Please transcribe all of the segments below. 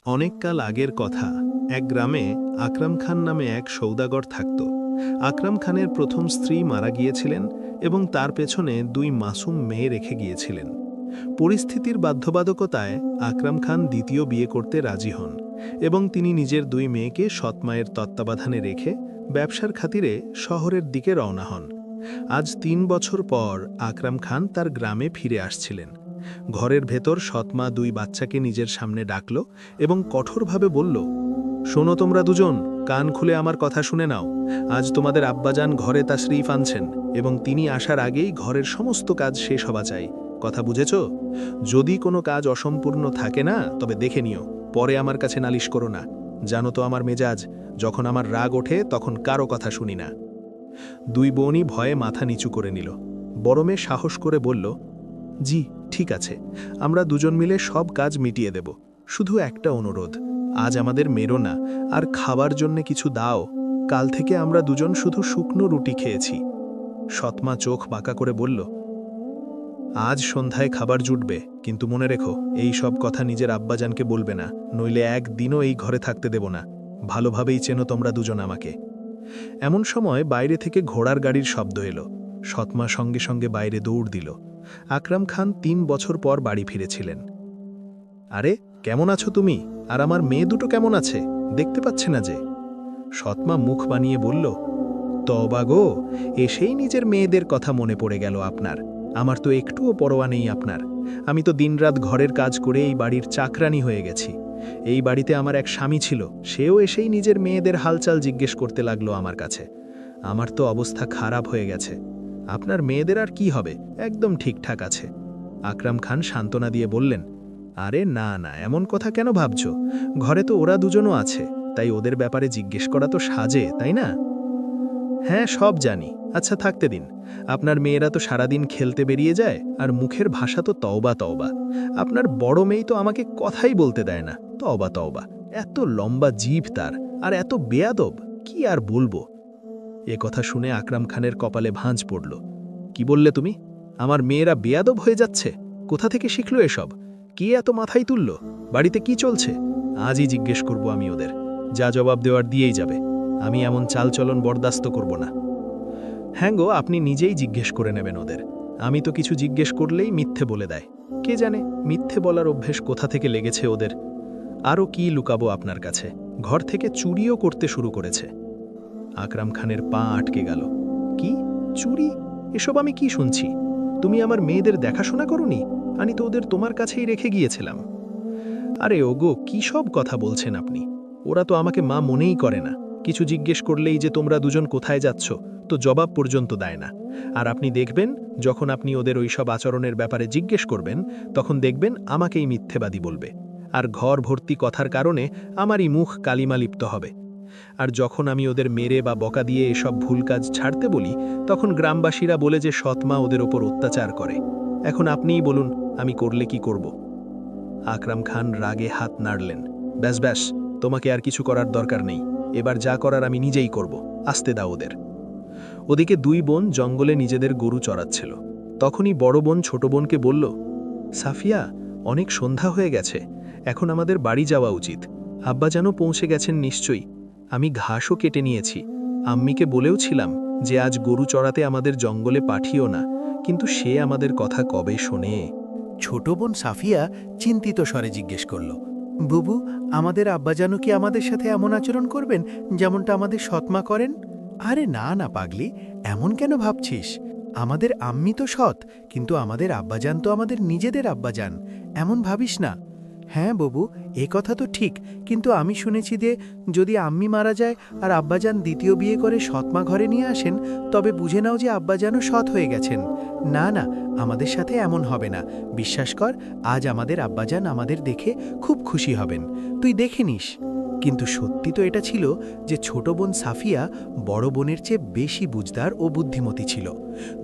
অনেককাল আগের কথা, এক গ্রামে আকরাম খান নামে এক সৌদাগর থাকত। আকরাম খানের প্রথম স্ত্রী মারা গিয়েছিলেন এবং তার পেছনে দুই মাসুম মেয়ে রেখে গিয়েছিলেন। পরিস্থিতির বাধ্যবাধকতায় আকরাম খান দ্বিতীয় বিয়ে করতে রাজি হন এবং তিনি নিজের দুই মেয়েকে সৎ মায়ের তত্ত্বাবধানে রেখে ব্যবসার খাতিরে শহরের দিকে রওনা হন। আজ ৩ বছর পর আকরাম খান তার গ্রামে ফিরে আসছিলেন। ঘরের ভেতর সৎমা দুই বাচ্চাকে নিজের সামনে ডাকল এবং কঠোরভাবে বলল, শোনো তোমরা দুজন, কান খুলে আমার কথা শুনে নাও। আজ তোমাদের আব্বাজান ঘরে তাশরিফ আনছেন এবং তিনি আসার আগেই ঘরের সমস্ত কাজ শেষ হওয়া চাই। কথা বুঝেছ? যদি কোনো কাজ অসম্পূর্ণ থাকে না, তবে দেখে নিও, পরে আমার কাছে নালিশ করো না। জানো তো আমার মেজাজ, যখন আমার রাগ ওঠে তখন কারো কথা শুনি না। দুই বোনই ভয়ে মাথা নিচু করে নিল। বড় মেয়ে সাহস করে বলল, জি ঠিক আছে, আমরা দুজন মিলে সব কাজ মিটিয়ে দেব। শুধু একটা অনুরোধ, আজ আমাদের মেরো না, আর খাবার জন্য কিছু দাও। কাল থেকে আমরা দুজন শুধু শুকনো রুটি খেয়েছি। সৎমা চোখ বাঁকা করে বলল, আজ সন্ধ্যায় খাবার জুটবে, কিন্তু মনে রেখো এই সব কথা নিজের আব্বাজানকে বলবে না, নইলে একদিনও এই ঘরে থাকতে দেব না। ভালোভাবেই চেনো তোমরা দুজন আমাকে। এমন সময় বাইরে থেকে ঘোড়ার গাড়ির শব্দ এলো। সৎমা সঙ্গে সঙ্গে বাইরে দৌড় দিল। আকরাম খান ৩ বছর পর বাড়ি ফিরেছিলেন। আরে কেমন আছো তুমি? আর আমার মেয়ে দুটো কেমন আছে? দেখতে পাচ্ছে না যে? সৎমা মুখ বানিয়ে বলল, তবা গো, এসেই নিজের মেয়েদের কথা মনে পড়ে গেল আপনার। আমার তো একটুও পরোয়া নেই আপনার। আমি তো দিনরাত ঘরের কাজ করে এই বাড়ির চাকরানি হয়ে গেছি। এই বাড়িতে আমার এক স্বামী ছিল, সেও এসেই নিজের মেয়েদের হালচাল জিজ্ঞেস করতে লাগলো আমার কাছে। আমার তো অবস্থা খারাপ হয়ে গেছে। আপনার মেয়েদের আর কি হবে, একদম ঠিকঠাক আছে। আকরাম খান সান্ত্বনা দিয়ে বললেন, আরে না না, এমন কথা কেন ভাবছ? ঘরে তো ওরা দুজনও আছে, তাই ওদের ব্যাপারে জিজ্ঞেস করা তো সাজে, তাই না? হ্যাঁ সব জানি। আচ্ছা থাকতে দিন। আপনার মেয়েরা তো সারাদিন খেলতে বেরিয়ে যায়, আর মুখের ভাষা তো তওবা তওবা। আপনার বড় মেয়ে তো আমাকে কথাই বলতে দেয় না, তওবা তওবা। এত লম্বা জিভ তার, আর এত বেয়াদব, কি আর বলবো। এ কথা শুনে আকরাম খানের কপালে ভাঁজ পড়ল। কি বললে তুমি? আমার মেয়েরা বেয়াদব হয়ে যাচ্ছে? কোথা থেকে শিখল এসব? কে এত মাথায় তুলল? বাড়িতে কি চলছে? আজই জিজ্ঞেস করব আমি ওদের। যা জবাব দেওয়ার দিয়েই যাবে। আমি এমন চালচলন বরদাস্ত করব না। হ্যাঁ গো, আপনি নিজেই জিজ্ঞেস করে নেবেন ওদের। আমি তো কিছু জিজ্ঞেস করলেই মিথ্যে বলে দেয়। কে জানে মিথ্যে বলার অভ্যেস কোথা থেকে লেগেছে ওদের। আরও কি লুকাবো আপনার কাছে, ঘর থেকে চুরিও করতে শুরু করেছে। আকরাম খানের পা আটকে গেল। কি চুরি? এসব আমি কি শুনছি? তুমি আমার মেয়েদের দেখাশোনা করোনি? আমি তো ওদের তোমার কাছেই রেখে গিয়েছিলাম। আরে ওগো, কি সব কথা বলছেন আপনি? ওরা তো আমাকে মা মনেই করে না। কিছু জিজ্ঞেস করলেই যে তোমরা দুজন কোথায় যাচ্ছ, তো জবাব পর্যন্ত দেয় না। আর আপনি দেখবেন, যখন আপনি ওদের ওইসব আচরণের ব্যাপারে জিজ্ঞেস করবেন, তখন দেখবেন আমাকেই মিথ্যেবাদী বলবে। আর ঘর ভর্তি কথার কারণে আমারই মুখ কালিমা লিপ্ত হবে। আর যখন আমি ওদের মেরে বা বকা দিয়ে এসব ভুল কাজ ছাড়তে বলি, তখন গ্রামবাসীরা বলে যে সৎমা ওদের ওপর অত্যাচার করে। এখন আপনিই বলুন, আমি করলে কি করব? আকরাম খান রাগে হাত নাড়লেন। ব্যাস ব্যাস, তোমাকে আর কিছু করার দরকার নেই। এবার যা করার আমি নিজেই করব। আসতে দাও ওদের। ওদিকে দুই বোন জঙ্গলে নিজেদের গরু চড়াচ্ছিল। তখনই বড় বোন ছোট বোনকে বলল, সাফিয়া, অনেক সন্ধ্যা হয়ে গেছে, এখন আমাদের বাড়ি যাওয়া উচিত। আব্বা যেন পৌঁছে গেছেন নিশ্চয়ই। আমি ঘাসও কেটে নিয়েছি। আম্মিকে বলেও ছিলাম যে আজ গরু চড়াতে আমাদের জঙ্গলে পাঠিও না, কিন্তু সে আমাদের কথা কবে শোনে। ছোট বোন সাফিয়া চিন্তিত স্বরে জিজ্ঞেস করল, বুবু, আমাদের আব্বাজানু কি আমাদের সাথে এমন আচরণ করবেন যেমনটা আমাদের সৎমা করেন? আরে না না পাগলি, এমন কেন ভাবছিস? আমাদের আম্মি তো সৎ, কিন্তু আমাদের আব্বাজান তো আমাদের নিজেদের আব্বাজান। এমন ভাবিস না। হ্যাঁ বাবু, এ কথা তো ঠিক, কিন্তু আমি শুনেছি যে যদি আম্মি মারা যায় আর আব্বাজান দ্বিতীয় বিয়ে করে সৎমা ঘরে নিয়ে আসেন, তবে বুঝে নাও যে আব্বাজানও সৎ হয়ে গেছেন। না না, আমাদের সাথে এমন হবে না। বিশ্বাস কর, আজ আমাদের আব্বাজান আমাদের দেখে খুব খুশি হবেন। তুই দেখে নিস। কিন্তু সত্যি তো এটা ছিল যে ছোট বোন সাফিয়া বড় বোনের চেয়ে বেশি বুঝদার ও বুদ্ধিমতী ছিল।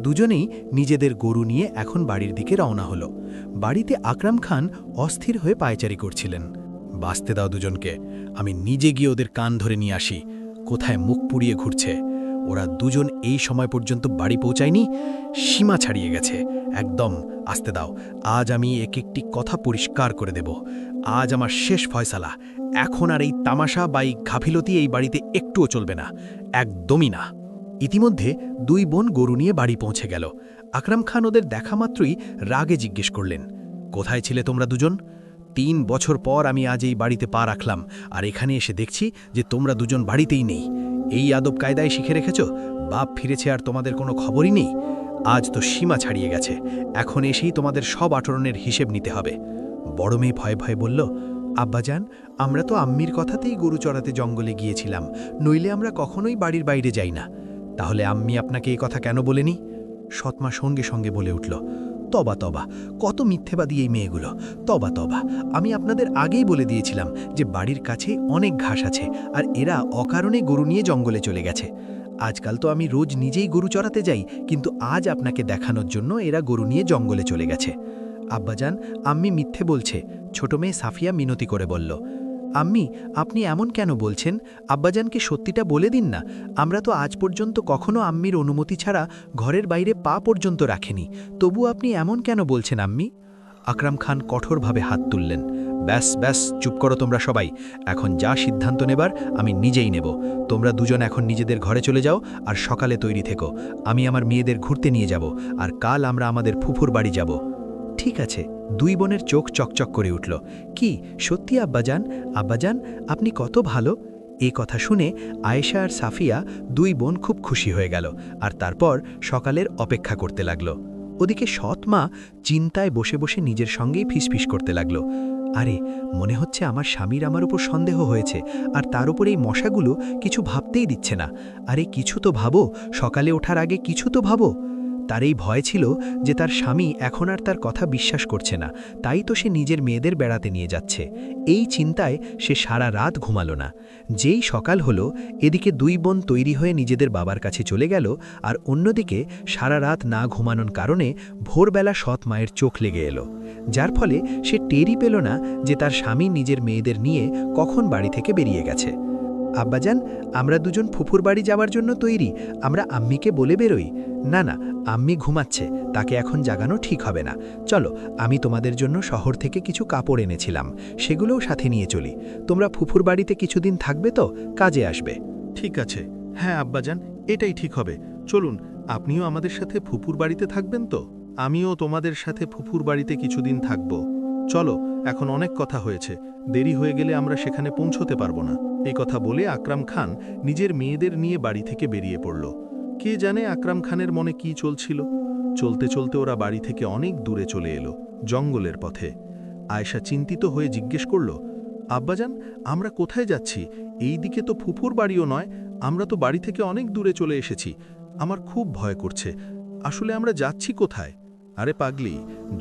দুজনেই নিজেদের গরু নিয়ে এখন বাড়ির দিকে রওনা হলো। বাড়িতে আকরাম খান অস্থির হয়ে পায়চারি করছিলেন। বাঁচতে দাও দুজনকে, আমি নিজে গিয়ে ওদের কান ধরে নিয়ে আসি। কোথায় মুখ পুড়িয়ে ঘুরছে? ওরা দুজন এই সময় পর্যন্ত বাড়ি পৌঁছায়নি, সীমা ছাড়িয়ে গেছে। একদম আসতে দাও, আজ আমি এক একটি কথা পরিষ্কার করে দেব। আজ আমার শেষ ফয়সালা। এখন আর এই তামাশা বা এই গাফিলতি এই বাড়িতে একটুও চলবে না, একদমই না। ইতিমধ্যে দুই বোন গরু নিয়ে বাড়ি পৌঁছে গেল। আকরাম খান ওদের দেখা মাত্রই রাগে জিজ্ঞেস করলেন, কোথায় ছিলে তোমরা দুজন? 3 বছর পর আমি আজ এই বাড়িতে পা রাখলাম, আর এখানে এসে দেখছি যে তোমরা দুজন বাড়িতেই নেই। এই আদব কায়দায় শিখে রেখেছ? বাপ ফিরেছে আর তোমাদের কোনো খবরই নেই? আজ তো সীমা ছাড়িয়ে গেছে, এখন এসেই তোমাদের সব আচরণের হিসেব নিতে হবে। বড় মেয়ে ভয়ে ভয়ে বলল, আব্বাজান, আমরা তো আম্মির কথাতেই গরু চড়াতে জঙ্গলে গিয়েছিলাম, নইলে আমরা কখনোই বাড়ির বাইরে যাই না। তাহলে আম্মি আপনাকে এই কথা কেন বলেনি? সৎমা সঙ্গে সঙ্গে বলে উঠল, তবা তবা, কত মিথ্যেবাদী এই মেয়েগুলো, তবা তবা। আমি আপনাদের আগেই বলে দিয়েছিলাম যে বাড়ির কাছে অনেক ঘাস আছে, আর এরা অকারণে গরু নিয়ে জঙ্গলে চলে গেছে। আজকাল তো আমি রোজ নিজেই গরু চড়াতে যাই, কিন্তু আজ আপনাকে দেখানোর জন্য এরা গরু নিয়ে জঙ্গলে চলে গেছে। আব্বাজান, আম্মি মিথ্যে বলছে, ছোট মেয়ে সাফিয়া মিনতি করে বলল। আম্মি, আপনি এমন কেন বলছেন? আব্বাজানকে সত্যিটা বলে দিন না। আমরা তো আজ পর্যন্ত কখনো আম্মির অনুমতি ছাড়া ঘরের বাইরে পা পর্যন্ত রাখেনি, তবু আপনি এমন কেন বলছেন আম্মি? আকরাম খান কঠোরভাবে হাত তুললেন। ব্যাস ব্যাস, চুপ করো তোমরা সবাই। এখন যা সিদ্ধান্ত নেবার আমি নিজেই নেব। তোমরা দুজন এখন নিজেদের ঘরে চলে যাও, আর সকালে তৈরি থেকো। আমি আমার মেয়েদের ঘুরতে নিয়ে যাব, আর কাল আমরা আমাদের ফুফুর বাড়ি যাব। ঠিক আছে। দুই বোনের চোখ চকচক করে উঠল। কি সত্যি আব্বাজান? আব্বাজান, আপনি কত ভালো। এই কথা শুনে আয়েশা আর সাফিয়া দুই বোন খুব খুশি হয়ে গেল, আর তারপর সকালের অপেক্ষা করতে লাগল। ওদিকে সৎ মা চিন্তায় বসে বসে নিজের সঙ্গেই ফিসফিস করতে লাগল, আরে মনে হচ্ছে আমার স্বামীর আমার উপর সন্দেহ হয়েছে, আর তার উপর এই মশাগুলো কিছু ভাবতেই দিচ্ছে না। আরে কিছু তো ভাবো, সকালে ওঠার আগে কিছু তো ভাবো। তার এই ভয় ছিল যে তার স্বামী এখন আর তার কথা বিশ্বাস করছে না, তাই তো সে নিজের মেয়েদের বেড়াতে নিয়ে যাচ্ছে। এই চিন্তায় সে সারা রাত ঘুমালো না। যেই সকাল হলো, এদিকে দুই বোন তৈরি হয়ে নিজেদের বাবার কাছে চলে গেল, আর অন্যদিকে সারা রাত না ঘুমানোর কারণে ভোরবেলা সৎ মায়ের চোখ লেগে এলো, যার ফলে সে টেরই পেল না যে তার স্বামী নিজের মেয়েদের নিয়ে কখন বাড়ি থেকে বেরিয়ে গেছে। আব্বাজান, আমরা দুজন ফুফুর বাড়ি যাওয়ার জন্য তৈরি, আমরা আম্মিকে বলে বেরোই। না না, আম্মি ঘুমাচ্ছে, তাকে এখন জাগানো ঠিক হবে না। চলো, আমি তোমাদের জন্য শহর থেকে কিছু কাপড় এনেছিলাম, সেগুলোও সাথে নিয়ে চলি। তোমরা ফুফুর বাড়িতে কিছুদিন থাকবে তো, কাজে আসবে। ঠিক আছে, হ্যাঁ আব্বাজান, এটাই ঠিক হবে। চলুন, আপনিও আমাদের সাথে ফুফুর বাড়িতে থাকবেন তো? আমিও তোমাদের সাথে ফুফুর বাড়িতে কিছুদিন থাকব। চলো, এখন অনেক কথা হয়েছে, দেরি হয়ে গেলে আমরা সেখানে পৌঁছতে পারবো না। এই কথা বলে আকরাম খান নিজের মেয়েদের নিয়ে বাড়ি থেকে বেরিয়ে পড়ল। কে জানে আকরাম খানের মনে কি চলছিল। চলতে চলতে ওরা বাড়ি থেকে অনেক দূরে চলে এলো, জঙ্গলের পথে। আয়েশা চিন্তিত হয়ে জিজ্ঞেস করল, আব্বাজান, আমরা কোথায় যাচ্ছি? এই দিকে তো ফুফুর বাড়িও নয়, আমরা তো বাড়ি থেকে অনেক দূরে চলে এসেছি। আমার খুব ভয় করছে, আসলে আমরা যাচ্ছি কোথায়? আরে পাগলি,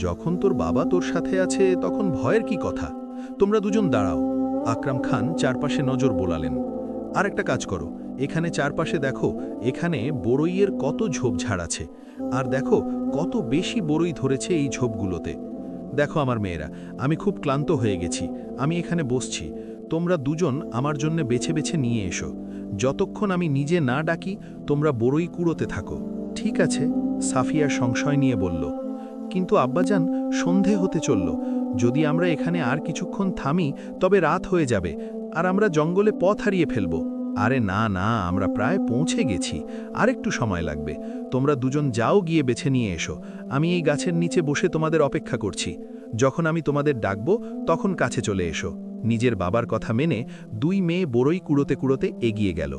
যখন তোর বাবা তোর সাথে আছে তখন ভয়ের কি কথা? তোমরা দুজন দাঁড়াও। আকরাম খান চারপাশে নজর বোলালেন। আর একটা কাজ করো, এখানে চারপাশে দেখো, এখানে বড়ইয়ের কত ঝোপঝাড় আছে, আর দেখো কত বেশি বড়ই ধরেছে এই ঝোপগুলোতে। দেখো আমার মেয়েরা, আমি খুব ক্লান্ত হয়ে গেছি, আমি এখানে বসছি। তোমরা দুজন আমার জন্য বেছে বেছে নিয়ে এসো। যতক্ষণ আমি নিজে না ডাকি তোমরা বড়ই কুড়োতে থাকো। ঠিক আছে, সাফিয়া সংশয় নিয়ে বলল। কিন্তু আব্বাজান, সন্ধে হতে চলল, যদি আমরা এখানে আর কিছুক্ষণ থামি তবে রাত হয়ে যাবে, আর আমরা জঙ্গলে পথ হারিয়ে ফেলব। আরে না না, আমরা প্রায় পৌঁছে গেছি, আর একটু সময় লাগবে। তোমরা দুজন যাও, গিয়ে বেছে নিয়ে এসো। আমি এই গাছের নিচে বসে তোমাদের অপেক্ষা করছি। যখন আমি তোমাদের ডাকব তখন কাছে চলে এসো। নিজের বাবার কথা মেনে দুই মেয়ে বড়ই কুড়োতে কুড়োতে এগিয়ে গেল।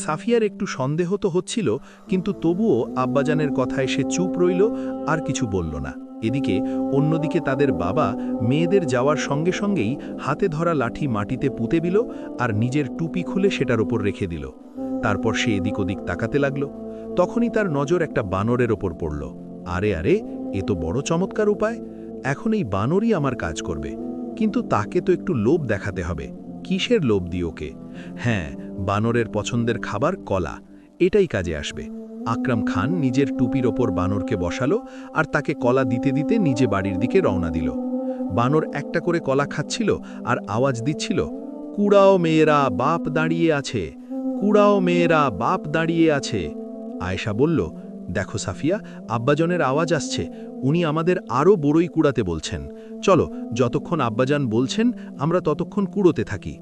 সাফিয়ার একটু সন্দেহ তো হচ্ছিল, কিন্তু তবুও আব্বাজানের কথায় সে চুপ রইল, আর কিছু বলল না। এদিকে অন্যদিকে তাদের বাবা মেয়েদের যাওয়ার সঙ্গে সঙ্গেই হাতে ধরা লাঠি মাটিতে পুঁতে দিল, আর নিজের টুপি খুলে সেটার ওপর রেখে দিল। তারপর সে এদিক ওদিক তাকাতে লাগল। তখনই তার নজর একটা বানরের ওপর পড়ল। আরে আরে, এ তো বড় চমৎকার উপায়। এখন এই বানরই আমার কাজ করবে, কিন্তু তাকে তো একটু লোভ দেখাতে হবে। কিসের লোভ দিই ওকে? হ্যাঁ, বানরের পছন্দের খাবার কলা, এটাই কাজে আসবে। আকরাম খান নিজের টুপির ওপর বানরকে বসালো, আর তাকে কলা দিতে দিতে নিজে বাড়ির দিকে রওনা দিল। বানর একটা করে কলা খাচ্ছিল আর আওয়াজ দিচ্ছিল, কুড়াও মেয়েরা, বাপ দাঁড়িয়ে আছে, কুড়াও মেয়েরা, বাপ দাঁড়িয়ে আছে। আয়েশা বলল, দেখো সাফিয়া, আব্বাজানের আওয়াজ আসছে। উনি আমাদের আরও বড়ই কুড়াতে বলছেন। চলো, যতক্ষণ আব্বাজান বলছেন আমরা ততক্ষণ কুড়োতে থাকি।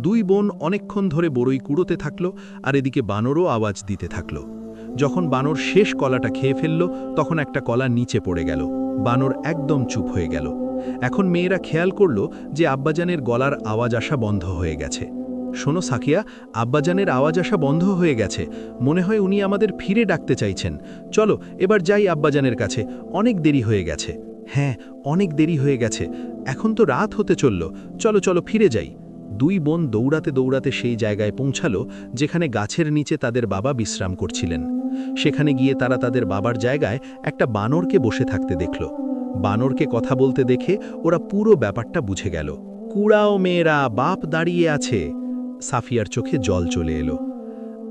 দুই বোন অনেকক্ষণ ধরে বড়ই কুড়োতে থাকল, আর এদিকে বানরও আওয়াজ দিতে থাকল। যখন বানর শেষ কলাটা খেয়ে ফেলল, তখন একটা কলা নিচে পড়ে গেল। বানর একদম চুপ হয়ে গেল। এখন মেয়েরা খেয়াল করল যে আব্বাজানের গলার আওয়াজ আসা বন্ধ হয়ে গেছে। শোনো সাকিয়া, আব্বাজানের আওয়াজ আসা বন্ধ হয়ে গেছে। মনে হয় উনি আমাদের ফিরে ডাকতে চাইছেন। চলো এবার যাই আব্বাজানের কাছে, অনেক দেরি হয়ে গেছে। হ্যাঁ, অনেক দেরি হয়ে গেছে, এখন তো রাত হতে চলল। চলো চলো ফিরে যাই। দুই বোন দৌড়াতে দৌড়াতে সেই জায়গায় পৌঁছালো যেখানে গাছের নিচে তাদের বাবা বিশ্রাম করছিলেন। সেখানে গিয়ে তারা তাদের বাবার জায়গায় একটা বানরকে বসে থাকতে দেখল। বানরকে কথা বলতে দেখে ওরা পুরো ব্যাপারটা বুঝে গেল। কুড়াও মেয়েরা, বাপ দাঁড়িয়ে আছে। সাফিয়ার চোখে জল চলে এলো।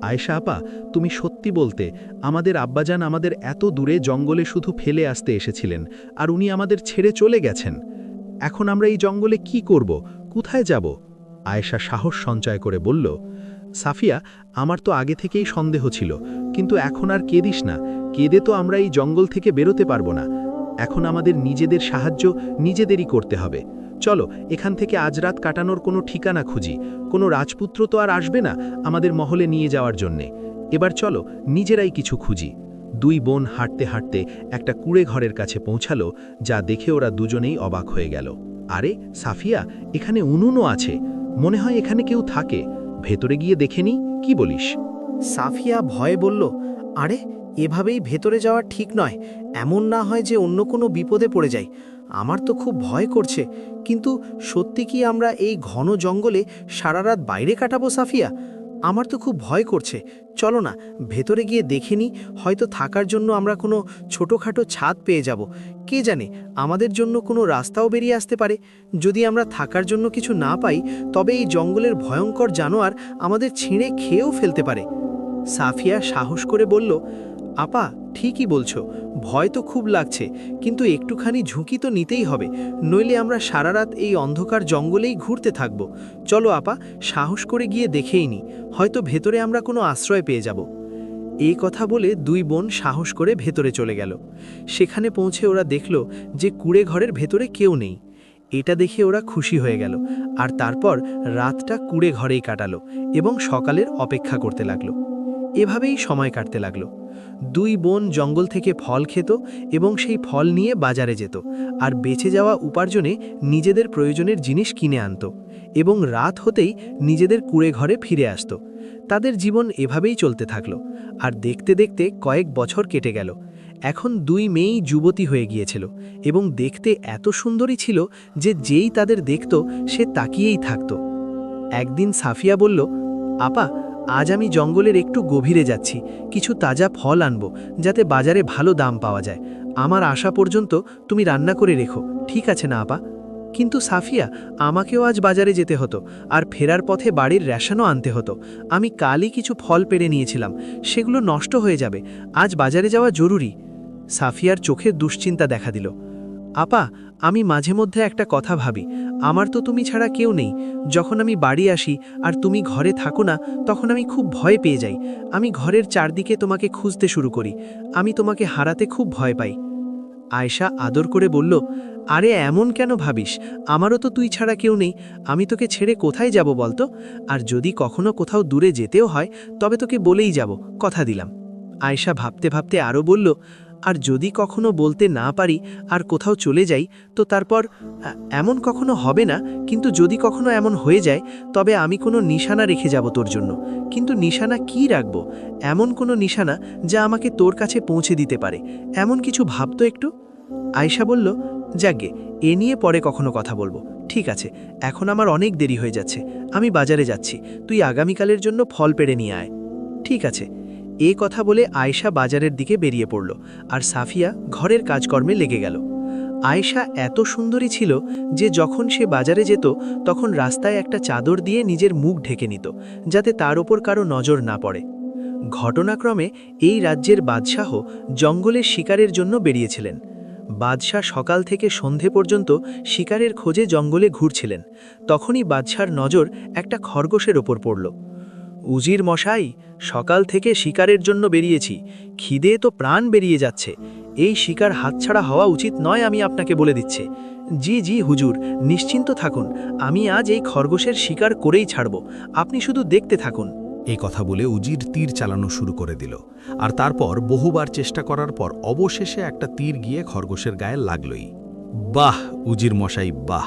আয়েশা আপা, তুমি সত্যি বলতে, আমাদের আব্বাজান আমাদের এত দূরে জঙ্গলে শুধু ফেলে আসতে এসেছিলেন, আর উনি আমাদের ছেড়ে চলে গেছেন। এখন আমরা এই জঙ্গলে কি করব, কোথায় যাব? আয়েশা সাহস সঞ্চয় করে বলল, সাফিয়া, আমার তো আগে থেকেই সন্দেহ ছিল, কিন্তু এখন আর কেঁদিস না। কেঁদে তো আমরা এই জঙ্গল থেকে বেরোতে পারবো না। এখন আমাদের নিজেদের সাহায্য নিজেদেরই করতে হবে। চলো এখান থেকে আজ রাত কাটানোর কোনো ঠিকানা খুঁজি। কোনো রাজপুত্র তো আর আসবে না আমাদের মহলে নিয়ে যাওয়ার জন্যে। এবার চলো নিজেরাই কিছু খুঁজি। দুই বোন হাঁটতে হাঁটতে একটা কুঁড়ে ঘরের কাছে পৌঁছালো, যা দেখে ওরা দুজনেই অবাক হয়ে গেল। আরে সাফিয়া, এখানে উনুনও আছে। মনে হয় এখানে কেউ থাকে। ভেতরে গিয়ে দেখে নি, কি বলিস? সাফিয়া ভয়ে বলল, আরে এভাবেই ভেতরে যাওয়া ঠিক নয়। এমন না হয় যে অন্য কোনো বিপদে পড়ে যাই। আমার তো খুব ভয় করছে। কিন্তু সত্যি কি আমরা এই ঘন জঙ্গলে সারা রাত বাইরে কাটাবো সাফিয়া? আমার তো খুব ভয় করছে। চলো না, ভেতরে গিয়ে দেখে নি, হয়তো থাকার জন্য আমরা কোনো ছোটোখাটো ছাদ পেয়ে যাব। কে জানে, আমাদের জন্য কোনো রাস্তাও বেরিয়ে আসতে পারে। যদি আমরা থাকার জন্য কিছু না পাই, তবে এই জঙ্গলের ভয়ঙ্কর জানোয়ার আমাদের ছিঁড়ে খেয়েও ফেলতে পারে। সাফিয়া সাহস করে বলল, আপা ঠিকই বলছো, ভয় তো খুব লাগছে, কিন্তু একটুখানি ঝুঁকি তো নিতেই হবে, নইলে আমরা সারা রাত এই অন্ধকার জঙ্গলেই ঘুরতে থাকব। চলো আপা, সাহস করে গিয়ে দেখেই নি, হয়তো ভেতরে আমরা কোনো আশ্রয় পেয়ে যাব। এই কথা বলে দুই বোন সাহস করে ভেতরে চলে গেল। সেখানে পৌঁছে ওরা দেখল যে কুঁড়ে ঘরের ভেতরে কেউ নেই। এটা দেখে ওরা খুশি হয়ে গেল, আর তারপর রাতটা কুঁড়ে ঘরেই কাটালো এবং সকালের অপেক্ষা করতে লাগলো। এভাবেই সময় কাটতে লাগলো। দুই বোন জঙ্গল থেকে ফল খেত এবং সেই ফল নিয়ে বাজারে যেত, আর বেঁচে যাওয়া উপার্জনে নিজেদের প্রয়োজনের জিনিস কিনে আনত এবং রাত হতেই নিজেদের কুঁড়ে ঘরে ফিরে আসত। তাদের জীবন এভাবেই চলতে থাকলো, আর দেখতে দেখতে কয়েক বছর কেটে গেল। এখন দুই মেয়েই যুবতী হয়ে গিয়েছিল এবং দেখতে এত সুন্দরী ছিল যে যেই তাদের দেখত সে তাকিয়েই থাকত। একদিন সাফিয়া বলল, আপা, আজ আমি জঙ্গলের একটু গভীরে যাচ্ছি, কিছু তাজা ফল আনবো, যাতে বাজারে ভালো দাম পাওয়া যায়। আমার আসা পর্যন্ত তুমি রান্না করে রেখো, ঠিক আছে না আপা? কিন্তু সাফিয়া, আমাকেও আজ বাজারে যেতে হতো, আর ফেরার পথে বাড়ির রেশনও আনতে হতো। আমি কালই কিছু ফল পেড়ে নিয়েছিলাম, সেগুলো নষ্ট হয়ে যাবে। আজ বাজারে যাওয়া জরুরি। সাফিয়ার চোখে দুশ্চিন্তা দেখা দিল। আপা, আমি মাঝে মধ্যে একটা কথা ভাবি, আমার তো তুমি ছাড়া কেউ নেই। যখন আমি বাড়ি আসি আর তুমি ঘরে থাকো না, তখন আমি খুব ভয় পেয়ে যাই। আমি ঘরের চারদিকে তোমাকে খুঁজতে শুরু করি। আমি তোমাকে হারাতে খুব ভয় পাই। আয়েশা আদর করে বলল, আরে এমন কেন ভাবিস? আমারও তো তুই ছাড়া কেউ নেই। আমি তোকে ছেড়ে কোথায় যাব বলতো? আর যদি কখনো কোথাও দূরে যেতেও হয়, তবে তোকে বলেই যাব, কথা দিলাম। আয়েশা ভাবতে ভাবতে আরও বলল, আর যদি কখনো বলতে না পারি আর কোথাও চলে যাই, তো তারপর এমন কখনো হবে না, কিন্তু যদি কখনো এমন হয়ে যায়, তবে আমি কোনো নিশানা রেখে যাব তোর জন্য। কিন্তু নিশানা কি রাখবো? এমন কোনো নিশানা যা আমাকে তোর কাছে পৌঁছে দিতে পারে, এমন কিছু ভাবতো একটু। আয়েশা বলল, যাকগে, এ নিয়ে পরে কখনো কথা বলবো। ঠিক আছে, এখন আমার অনেক দেরি হয়ে যাচ্ছে, আমি বাজারে যাচ্ছি, তুই আগামীকালের জন্য ফল পেড়ে নিয়ে আয়। ঠিক আছে। এ কথা বলে আয়েশা বাজারের দিকে বেরিয়ে পড়ল, আর সাফিয়া ঘরের কাজকর্মে লেগে গেল। আয়েশা এত সুন্দরী ছিল যে যখন সে বাজারে যেত, তখন রাস্তায় একটা চাদর দিয়ে নিজের মুখ ঢেকে নিত, যাতে তার ওপর কারো নজর না পড়ে। ঘটনাক্রমে এই রাজ্যের বাদশাহ জঙ্গলে শিকারের জন্য বেরিয়েছিলেন। বাদশাহ সকাল থেকে সন্ধে পর্যন্ত শিকারের খোঁজে জঙ্গলে ঘুরছিলেন। তখনই বাদশার নজর একটা খরগোশের ওপর পড়ল। উজির মশাই, সকাল থেকে শিকারের জন্য বেরিয়েছি, খিদে তো প্রাণ বেরিয়ে যাচ্ছে। এই শিকার হাতছাড়া হওয়া উচিত নয়, আমি আপনাকে বলে দিচ্ছি। জি জি হুজুর, নিশ্চিন্ত থাকুন, আমি আজ এই খরগোশের শিকার করেই ছাড়ব, আপনি শুধু দেখতে থাকুন। এই কথা বলে উজির তীর চালানো শুরু করে দিল, আর তারপর বহুবার চেষ্টা করার পর অবশেষে একটা তীর গিয়ে খরগোশের গায়ে লাগলই। বাহ উজির মশাই, বাহ!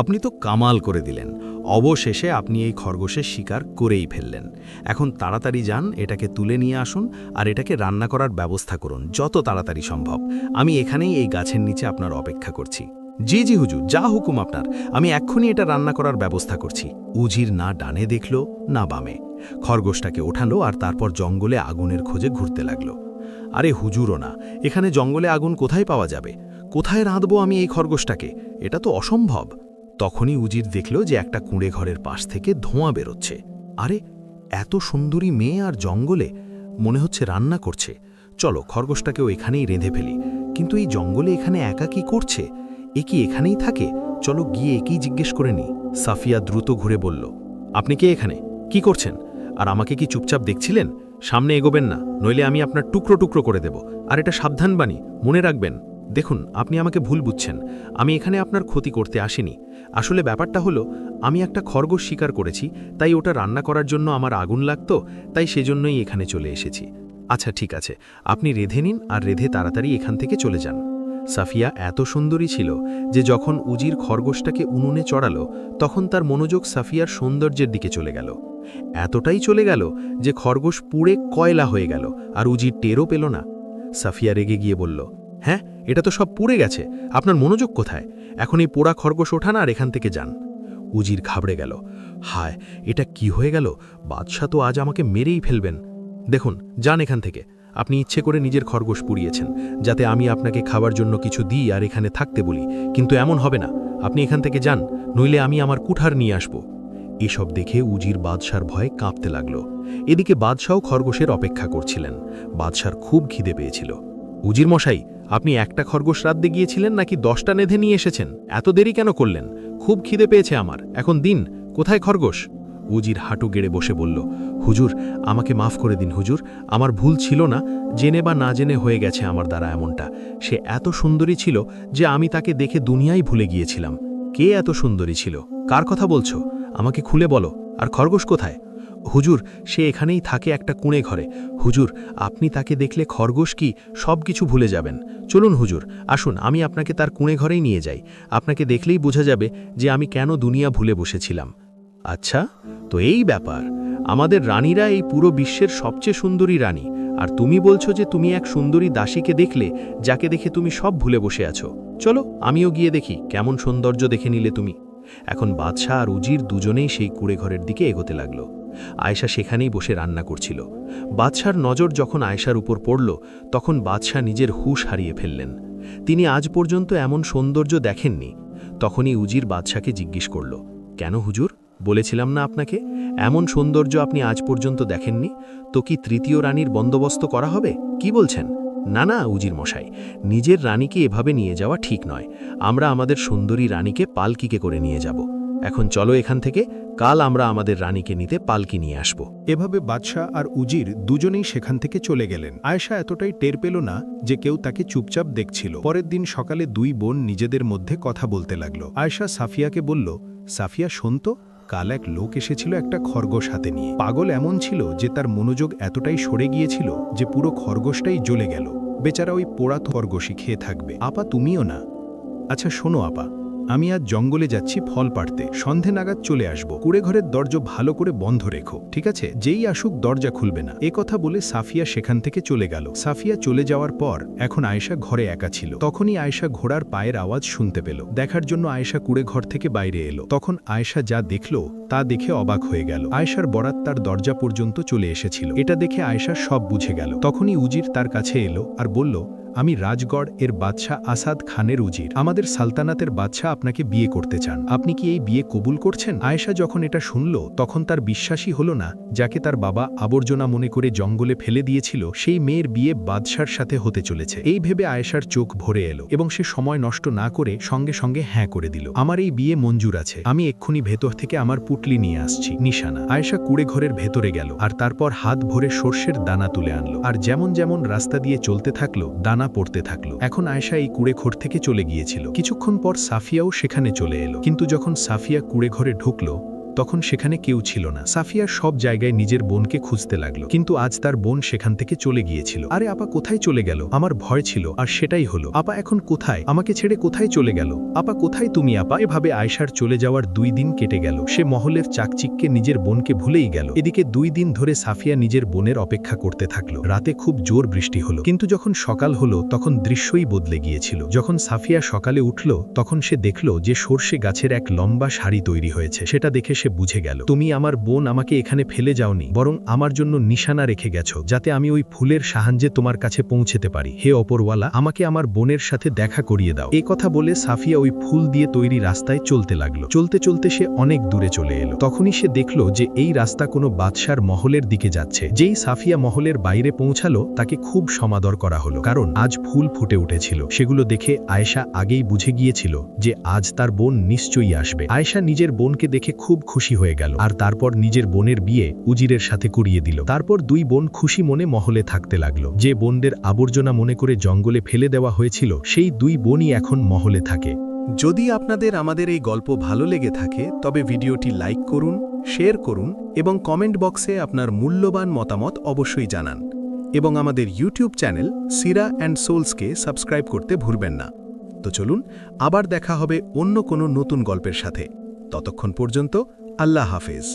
আপনি তো কামাল করে দিলেন। অবশেষে আপনি এই খরগোশের শিকার করেই ফেললেন। এখন তাড়াতাড়ি যান, এটাকে তুলে নিয়ে আসুন আর এটাকে রান্না করার ব্যবস্থা করুন যত তাড়াতাড়ি সম্ভব। আমি এখানেই এই গাছের নিচে আপনার অপেক্ষা করছি। জি জি হুজুর, যা হুকুম আপনার, আমি এক্ষুনি এটা রান্না করার ব্যবস্থা করছি। উজির না ডানে দেখল না বামে, খরগোশটাকে ওঠালো আর তারপর জঙ্গলে আগুনের খোঁজে ঘুরতে লাগলো। আরে হুজুরও না, এখানে জঙ্গলে আগুন কোথায় পাওয়া যাবে? কোথায় রাঁধবো আমি এই খরগোশটাকে? এটা তো অসম্ভব। তখনই উজির দেখল যে একটা কুঁড়ে ঘরের পাশ থেকে ধোঁয়া বেরোচ্ছে। আরে এত সুন্দরী মেয়ে আর জঙ্গলে, মনে হচ্ছে রান্না করছে। চলো খরগোশটাকেও এখানেই রেঁধে ফেলি। কিন্তু এই জঙ্গলে এখানে একা কি করছে? এ কি এখানেই থাকে? চলো গিয়ে একেই জিজ্ঞেস করে নি। সাফিয়া দ্রুত ঘুরে বলল, আপনি কে এখানে? কি করছেন? আর আমাকে কি চুপচাপ দেখছিলেন? সামনে এগোবেন না, নইলে আমি আপনার টুকরো টুকরো করে দেব। আর এটা সাবধান বাণী, মনে রাখবেন। দেখুন, আপনি আমাকে ভুল বুঝছেন, আমি এখানে আপনার ক্ষতি করতে আসিনি। আসলে ব্যাপারটা হলো, আমি একটা খরগোশ শিকার করেছি, তাই ওটা রান্না করার জন্য আমার আগুন লাগতো, তাই সেজন্যই এখানে চলে এসেছি। আচ্ছা ঠিক আছে, আপনি রেঁধে নিন আর রেঁধে তাড়াতাড়ি এখান থেকে চলে যান। সাফিয়া এত সুন্দরী ছিল যে যখন উজির খরগোশটাকে উনুনে চড়ালো, তখন তার মনোযোগ সাফিয়ার সৌন্দর্যের দিকে চলে গেল। এতটাই চলে গেল যে খরগোশ পুড়ে কয়লা হয়ে গেল, আর উজির টেরও পেল না। সাফিয়া রেগে গিয়ে বলল, হ্যাঁ, এটা তো সব পুড়ে গেছে, আপনার মনোযোগ কোথায়? এখন এই পোড়া খরগোশ ওঠান আর এখান থেকে যান। উজির ঘাবড়ে গেল, হায়, এটা কি হয়ে গেল? বাদশাহ তো আজ আমাকে মেরেই ফেলবেন। দেখুন, যান এখান থেকে। আপনি ইচ্ছে করে নিজের খরগোশ পুড়িয়েছেন, যাতে আমি আপনাকে খাবার জন্য কিছু দিই আর এখানে থাকতে বলি, কিন্তু এমন হবে না। আপনি এখান থেকে যান, নইলে আমি আমার কুঠার নিয়ে আসব। এসব দেখে উজির বাদশার ভয়ে কাঁপতে লাগল। এদিকে বাদশাও খরগোশের অপেক্ষা করছিলেন। বাদশার খুব খিদে পেয়েছিল। উজির মশাই, আপনি একটা খরগোশ রাঁধতে গিয়েছিলেন নাকি 10টা নেধে নিয়ে এসেছেন? এত দেরি কেন করলেন? খুব খিদে পেয়েছে আমার, এখন দিন। কোথায় খরগোশ? উজির হাঁটু গেড়ে বসে বলল, হুজুর, আমাকে মাফ করে দিন হুজুর, আমার ভুল ছিল না, জেনে বা না জেনে হয়ে গেছে আমার দ্বারা এমনটা। সে এত সুন্দরী ছিল যে আমি তাকে দেখে দুনিয়াই ভুলে গিয়েছিলাম। কে এত সুন্দরী ছিল? কার কথা বলছো? আমাকে খুলে বলো। আর খরগোশ কোথায়? হুজুর, সে এখানেই থাকে একটা কুঁড়ে ঘরে। হুজুর, আপনি তাকে দেখলে খরগোশ কি সব কিছু ভুলে যাবেন। চলুন হুজুর, আসুন, আমি আপনাকে তার কুঁড়ে ঘরেই নিয়ে যাই। আপনাকে দেখলেই বোঝা যাবে যে আমি কেন দুনিয়া ভুলে বসেছিলাম। আচ্ছা, তো এই ব্যাপার। আমাদের রানীরা এই পুরো বিশ্বের সবচেয়ে সুন্দরী রানী, আর তুমি বলছো যে তুমি এক সুন্দরী দাসীকে দেখলে, যাকে দেখে তুমি সব ভুলে বসে আছো। চলো আমিও গিয়ে দেখি কেমন সৌন্দর্য দেখে নিলে তুমি। এখন বাদশাহ আর উজির দুজনেই সেই কুঁড়ে ঘরের দিকে এগোতে লাগল। আয়েশা সেখানেই বসে রান্না করছিল। বাদশার নজর যখন আয়েশার উপর পড়ল, তখন বাদশাহ নিজের হুঁশ হারিয়ে ফেললেন। তিনি আজ পর্যন্ত এমন সৌন্দর্য দেখেননি। তখনই উজির বাদশাকে জিজ্ঞেস করল, কেন হুজুর? বলেছিলাম না আপনাকে, এমন সৌন্দর্য আপনি আজ পর্যন্ত দেখেননি? তো কি তৃতীয় রানীর বন্দোবস্ত করা হবে? কি বলছেন? না না উজির মশাই, নিজের রানীকে এভাবে নিয়ে যাওয়া ঠিক নয়। আমরা আমাদের সুন্দরী রানীকে পালকিকে করে নিয়ে যাব। এখন চলো এখান থেকে, কাল আমরা আমাদের রানীকে নিতে পালকি নিয়ে আসব। এভাবে বাদশাহ আর উজির দুজনেই সেখান থেকে চলে গেলেন। আয়েশা এতটাই টের পেল না যে কেউ তাকে চুপচাপ দেখছিল। পরের দিন সকালে দুই বোন নিজেদের মধ্যে কথা বলতে লাগলো। আয়েশা সাফিয়াকে বলল, সাফিয়া শোন তো, কাল এক লোক এসেছিল একটা খরগোশ হাতে নিয়ে। পাগল এমন ছিল যে তার মনোযোগ এতটাই সরে গিয়েছিল যে পুরো খরগোশটাই জ্বলে গেল। বেচারা ওই পোড়া খরগোশই খেয়ে থাকবে। আপা তুমিও না? আচ্ছা শোনো আপা, আমি আজ জঙ্গলে যাচ্ছি ফল পাড়তে, সন্ধে নাগাদ চলে আসব। কুড়ে ঘরের দরজা ভালো করে বন্ধ রেখো, ঠিক আছে? যেই আসুক দরজা খুলবে না। এ কথা বলে সাফিয়া সেখান থেকে চলে গেল। সাফিয়া চলে যাওয়ার পর এখন আয়েশা ঘরে একা ছিল। তখনই আয়েশা ঘোড়ার পায়ের আওয়াজ শুনতে পেল। দেখার জন্য আয়েশা কুড়ে ঘর থেকে বাইরে এলো। তখন আয়েশা যা দেখল তা দেখে অবাক হয়ে গেল। আয়েশার বরাত তার দরজা পর্যন্ত চলে এসেছিল। এটা দেখে আয়েশা সব বুঝে গেল। তখনই উজির তার কাছে এলো আর বলল, আমি রাজগড় এর বাদশাহ আসাদ খানের উজির। আমাদের সালতানাতের বাদশাহ আপনাকে বিয়ে করতে চান। আপনি কি এই বিয়ে কবুল করছেন? আয়েশা যখন এটা শুনল তখন তার বিশ্বাসই হলো না, যাকে তার বাবা আবর্জনা মনে করে জঙ্গলে ফেলে দিয়েছিল সেই মেয়ের বিয়ে বাদশার সাথে হতে চলেছে। এই ভেবে আয়েশার চোখ ভরে এলো এবং সে সময় নষ্ট না করে সঙ্গে সঙ্গে হ্যাঁ করে দিল। আমার এই বিয়ে মঞ্জুর আছে, আমি এক্ষুনি ভেতর থেকে আমার পুটলি নিয়ে আসছি। নিশানা। আয়েশা কুড়ে ঘরের ভেতরে গেল আর তারপর হাত ভরে সর্ষের দানা তুলে আনলো আর যেমন যেমন রাস্তা দিয়ে চলতে থাকলো দানা পড়তে থাকলো। এখন আয়েশা এই কুড়ে ঘর থেকে চলে গিয়েছিল। কিছুক্ষণ পর সাফিয়াও সেখানে চলে এলো, কিন্তু যখন সাফিয়া কুড়ে ঘরে ঢুকলো তখন সেখানে কেউ ছিল না। সাফিয়া সব জায়গায় নিজের বোনকে খুঁজতে লাগলো, কিন্তু আজ তার বোন সেখান থেকে চলে গিয়েছিল। আরে আপা কোথায় চলে গেল? আমার ভয় ছিল আর সেটাই হলো। আপা এখন কোথায়? আমাকে ছেড়ে কোথায় চলে গেল? আপা কোথায় তুমি আপা? এভাবে আয়েশার চলে যাওয়ার 2 দিন কেটে গেল। সে মহলের চাকচিককে নিজের বোনকে ভুলেই গেল। এদিকে 2 দিন ধরে সাফিয়া নিজের বোনের অপেক্ষা করতে থাকলো। রাতে খুব জোর বৃষ্টি হলো, কিন্তু যখন সকাল হলো তখন দৃশ্যই বদলে গিয়েছিল। যখন সাফিয়া সকালে উঠল তখন সে দেখল যে সর্ষে গাছের এক লম্বা সারি তৈরি হয়েছে। সেটা দেখে সে বুঝে গেল, তুমি আমার বোন আমাকে এখানে ফেলে যাওনি, বরং আমার জন্য নিশানা রেখে গেছো, যাতে আমি ওই ফুলের সাহায্যে তোমার কাছে পৌঁছেতে পারি। হে অপরওয়ালা, আমাকে আমার বোনের সাথে দেখা করিয়ে দাও। এই কথা বলে সাফিয়া ওই ফুল দিয়ে তৈরি রাস্তায় চলতে লাগলো। চলতে চলতে সে অনেক দূরে চলে এলো। তখনই সে দেখল যে এই রাস্তা কোনো বাদশার মহলের দিকে যাচ্ছে। যেই সাফিয়া মহলের বাইরে পৌঁছালো তাকে খুব সমাদর করা হলো, কারণ আজ ফুল ফুটে উঠেছিল। সেগুলো দেখে আয়েশা আগেই বুঝে গিয়েছিল যে আজ তার বোন নিশ্চয়ই আসবে। আয়েশা নিজের বোনকে দেখে খুব খুশি হয়ে গেল আর তারপর নিজের বোনের বিয়ে উজিরের সাথে করিয়ে দিল। তারপর 2 বোন খুশি মনে মহলে থাকতে লাগলো। যে বোনদের আবর্জনা মনে করে জঙ্গলে ফেলে দেওয়া হয়েছিল সেই 2 বোনই এখন মহলে থাকে। যদি আপনাদের আমাদের এই গল্প ভালো লেগে থাকে তবে ভিডিওটি লাইক করুন, শেয়ার করুন এবং কমেন্ট বক্সে আপনার মূল্যবান মতামত অবশ্যই জানান। এবং আমাদের YouTube channel Sira and সোলসকে subscribe করতে ভুলবেন না। তো চলুন আবার দেখা হবে অন্য কোনো নতুন গল্পের সাথে। ততক্ষণ পর্যন্ত আল্লাহ হাফেজ।